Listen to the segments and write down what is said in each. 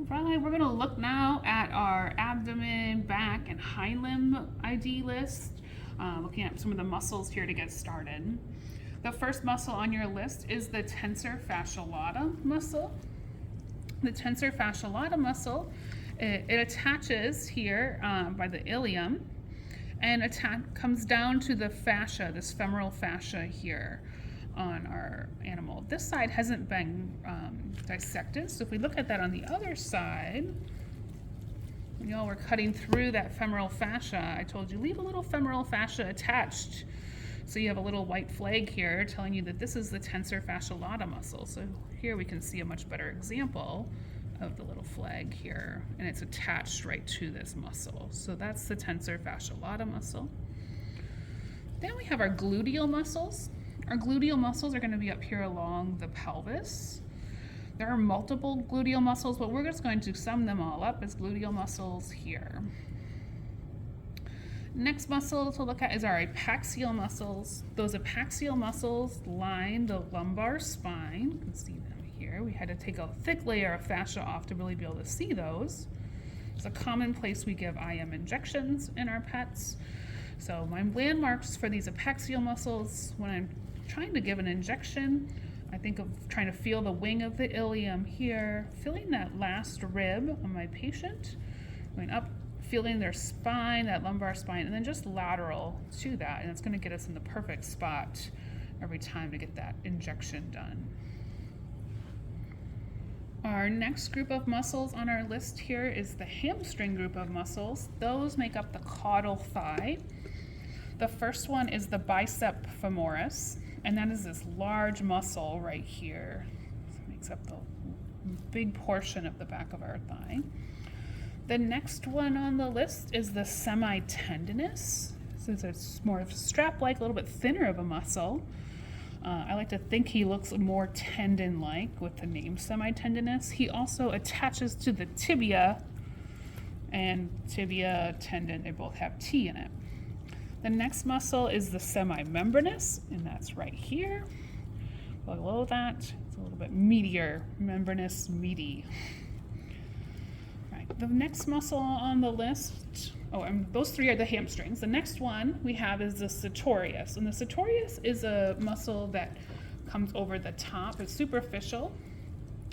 Right, we're gonna look now at our abdomen, back, and hind limb ID list. Looking at some of the muscles here to get started. The first muscle on your list is the tensor fasciae lata muscle. The tensor fasciae lata muscle, it attaches here by the ilium and comes down to the fascia, this femoral fascia here on our animal. This side hasn't been dissected, so if we look at that on the other side, when y'all were cutting through that femoral fascia, I told you leave a little femoral fascia attached. So you have a little white flag here telling you that this is the tensor fasciae lata muscle. So here we can see a much better example of the little flag here, and it's attached right to this muscle. So that's the tensor fasciae lata muscle. Then we have our gluteal muscles. Our gluteal muscles are going to be up here along the pelvis. There are multiple gluteal muscles, but we're just going to sum them all up as gluteal muscles here. Next muscle to look at is our epaxial muscles. Those epaxial muscles line the lumbar spine. You can see them here. We had to take a thick layer of fascia off to really be able to see those. It's a common place we give IM injections in our pets. So my landmarks for these epaxial muscles, when I'm trying to give an injection, I think of trying to feel the wing of the ilium here, feeling that last rib on my patient, going up, feeling their spine, that lumbar spine, and then just lateral to that, and it's going to get us in the perfect spot every time to get that injection done. Our next group of muscles on our list here is the hamstring group of muscles. Those make up the caudal thigh. The first one is the bicep femoris, and that is this large muscle right here. It makes up the big portion of the back of our thigh. The next one on the list is the semitendinous. So it's more of strap-like, a little bit thinner of a muscle. I like to think he looks more tendon-like with the name semitendinous. He also attaches to the tibia, and tibia, tendon, they both have T in it. The next muscle is the semimembranous, and that's right here. Below that, it's a little bit meatier, membranous, meaty. Right. The next muscle on the list, and those three are the hamstrings. The next one we have is the sartorius, and the sartorius is a muscle that comes over the top. It's superficial,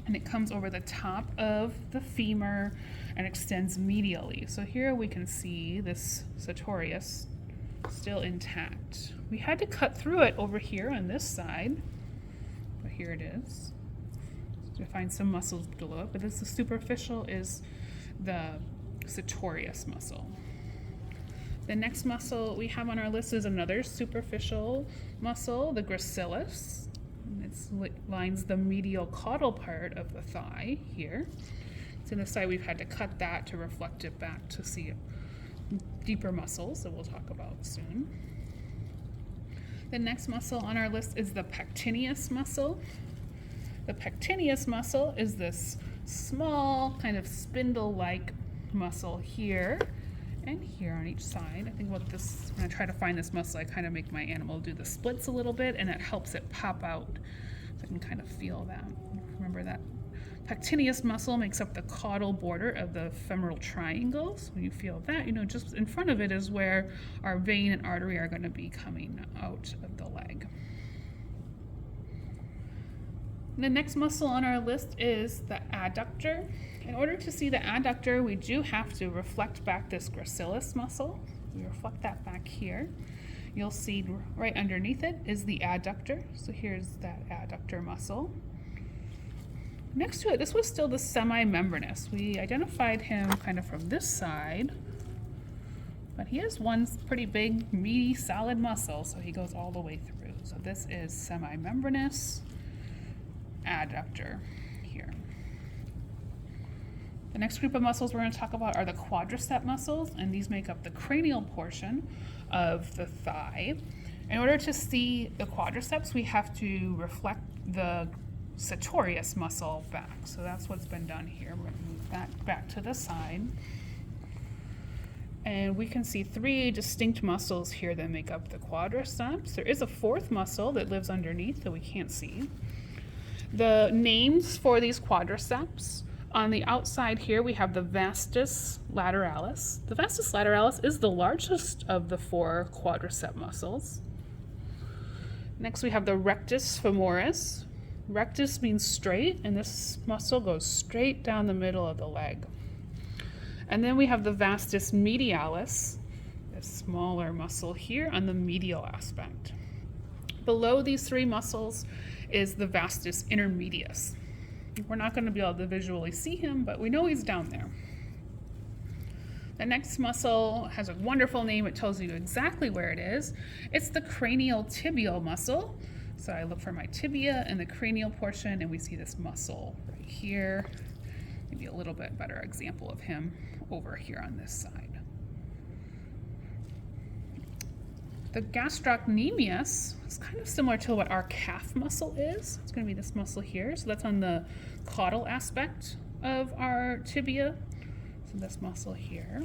and it comes over the top of the femur and extends medially. So here we can see this sartorius still intact. We had to cut through it over here on this side, but here it is. To find some muscles below it, but this, the superficial is the sartorius muscle. The next muscle we have on our list is another superficial muscle, the gracilis. It lines the medial caudal part of the thigh here. So on the side we've had to cut that to reflect it back to see deeper muscles that we'll talk about soon. The next muscle on our list is the pectineus muscle. The pectineus muscle is this small kind of spindle-like muscle here and here on each side. I think when I try to find this muscle, I kind of make my animal do the splits a little bit, and it helps it pop out so I can kind of feel that. Remember that pectineus muscle makes up the caudal border of the femoral triangle. So when you feel that, just in front of it is where our vein and artery are going to be coming out of the leg. The next muscle on our list is the adductor. In order to see the adductor, we do have to reflect back this gracilis muscle. We reflect that back here. You'll see right underneath it is the adductor. So here's that adductor muscle. Next to it, this was still the semimembranous. We identified him kind of from this side, but he has one pretty big, meaty, solid muscle, so he goes all the way through. So this is semimembranous adductor here. The next group of muscles we're going to talk about are the quadricep muscles, and these make up the cranial portion of the thigh. In order to see the quadriceps, we have to reflect the sartorius muscle back. So that's what's been done here. We're going to move that back to the side. And we can see three distinct muscles here that make up the quadriceps. There is a fourth muscle that lives underneath that we can't see. The names for these quadriceps On the outside here, we have the vastus lateralis. The vastus lateralis is the largest of the 4 quadricep muscles. Next, we have the rectus femoris. Rectus means straight, and this muscle goes straight down the middle of the leg. And then we have the vastus medialis, this smaller muscle here on the medial aspect. Below these 3 muscles is the vastus intermedius. We're not going to be able to visually see him, but we know he's down there. The next muscle has a wonderful name. It tells you exactly where it is. It's the cranial tibial muscle. So I look for my tibia and the cranial portion, and we see this muscle right here. Maybe a little bit better example of him over here on this side. The gastrocnemius is kind of similar to what our calf muscle is. It's going to be this muscle here. So that's on the caudal aspect of our tibia. So this muscle here.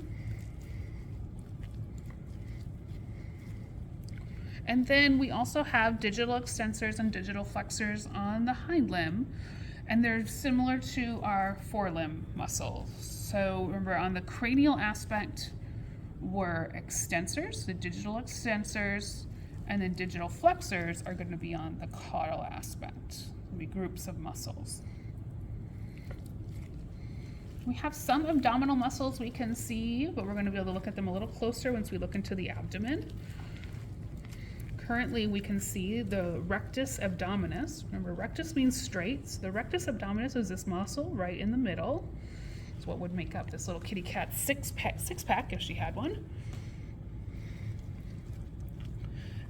And then we also have digital extensors and digital flexors on the hind limb, and they're similar to our forelimb muscles. So remember, on the cranial aspect were extensors, the digital extensors, and then digital flexors are going to be on the caudal aspect. It'll be groups of muscles. We have some abdominal muscles we can see, but we're going to be able to look at them a little closer once we look into the abdomen. Currently, we can see the rectus abdominis. Remember, rectus means straight. So the rectus abdominis is this muscle right in the middle. It's what would make up this little kitty cat six pack if she had one.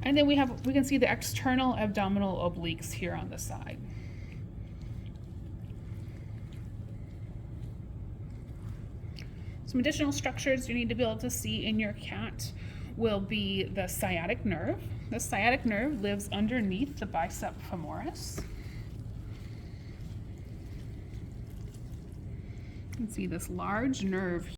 And then we can see the external abdominal obliques here on the side. Some additional structures you need to be able to see in your cat will be the sciatic nerve. The sciatic nerve lives underneath the bicep femoris. You can see this large nerve